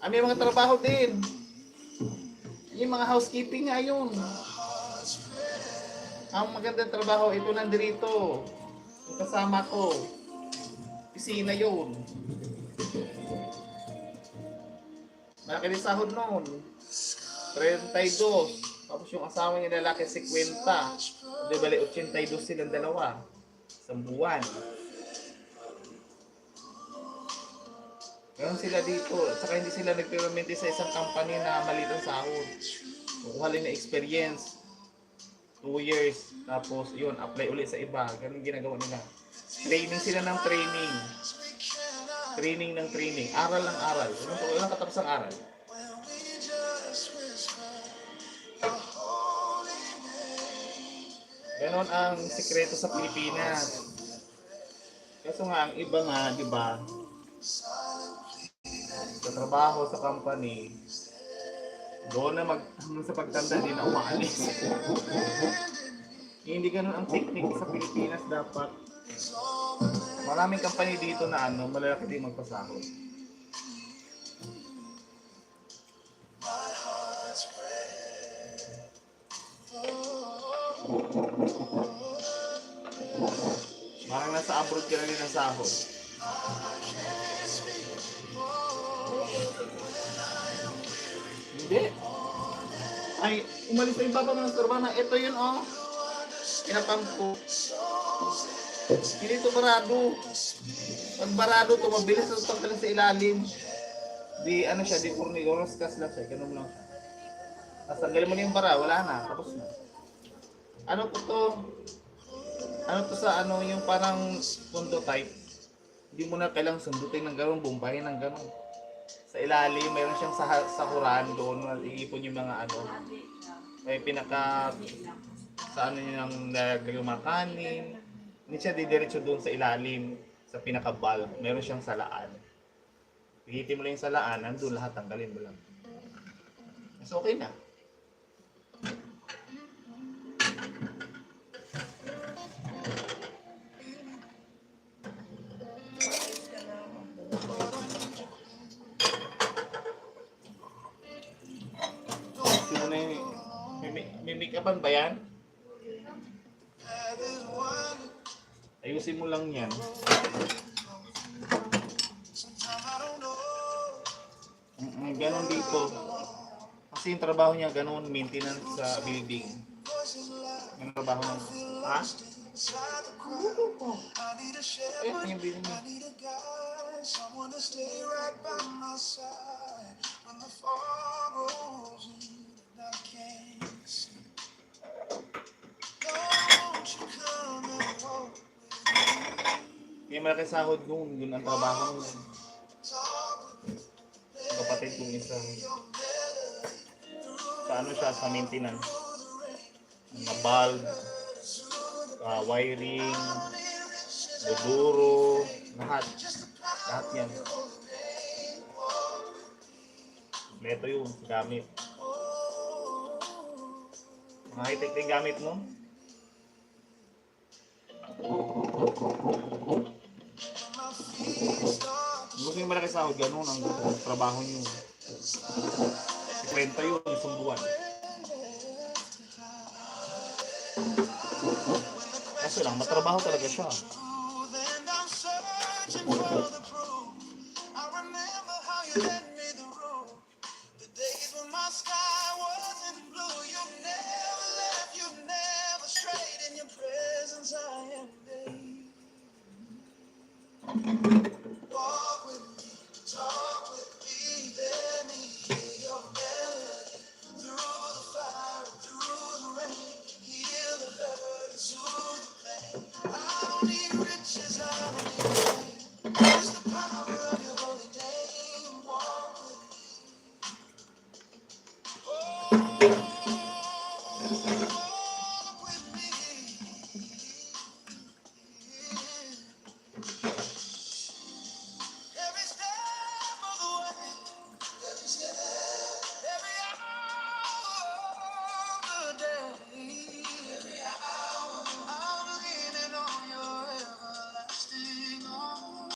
May mga trabaho din. Yung mga housekeeping nga yun. Ang magandang trabaho, ito nandito. Yung kasama ko. Pisina yun. Malaki din sahod noon. 32. Tapos yung asawa niya lalaki 50. Di bali 82 silang dalawa. Isang buwan. Ganon sila dito. At saka hindi sila nagpiramenti sa isang company na maliit ang sahod. Kukuha lang na experience. 2 years. Tapos yun, apply ulit sa iba. Ganon ginagawa nila. Training sila ng training. Training ng training. Aral ng aral. Walang katapos ang aral. Ganon ang sikreto sa Pilipinas. Kaso nga, ang iba nga, di ba, sa trabaho, sa company, doon na sa pagtanda din na umaalis. Hindi ganun ang technique sa Pilipinas. Dapat maraming company dito na malalaki din magpasahod. Parang nasa abroad ka na rin ang sahod. Hindi. Ay, umalis na yung baba ng trabaho na ito yun pinapump ko. Hindi ito barado. Pag barado ito, mabilis ito tanggalin sa ilalim. Di siya, di oras kas lang siya, ganun lang siya. Tapos tanggalin mo na yung bara, wala na, tapos na. Ano po to? Ano to sa yung parang condo type. Hindi mo na kailangang sundutin ng gano'n, bumpahin ng gano'n. Sa ilalim, mayroon siyang sahuran doon, iipon yung mga may pinaka sa yung nilagay yung mga kanin. Hindi siya didiretso doon sa ilalim, sa pinaka-valve. Meron siyang salaan. Pihitin mo lang yung salaan, nandun lahat, tanggalin mo lang. So okay na. May make-upan ba yan? Ayusin mo lang yan. Ganon dito. Kasi yung trabaho niya ganon, maintenance sa building. Yung trabaho ng... Ha? Ayun, yung building niya. Kaya malaki sahod kung yun ang trabaho mo. Kapatid kong isa. Sa siya, sa maintenance. Mga bulb, wiring, duduro, lahat. Lahat yan. Ito yung gamit. Mga high-tech na gamit mo. Gusto yung malaki sahod, ganun ang trabaho nyo. 50 yun, isang buwan. Kaso lang, matrabaho talaga siya.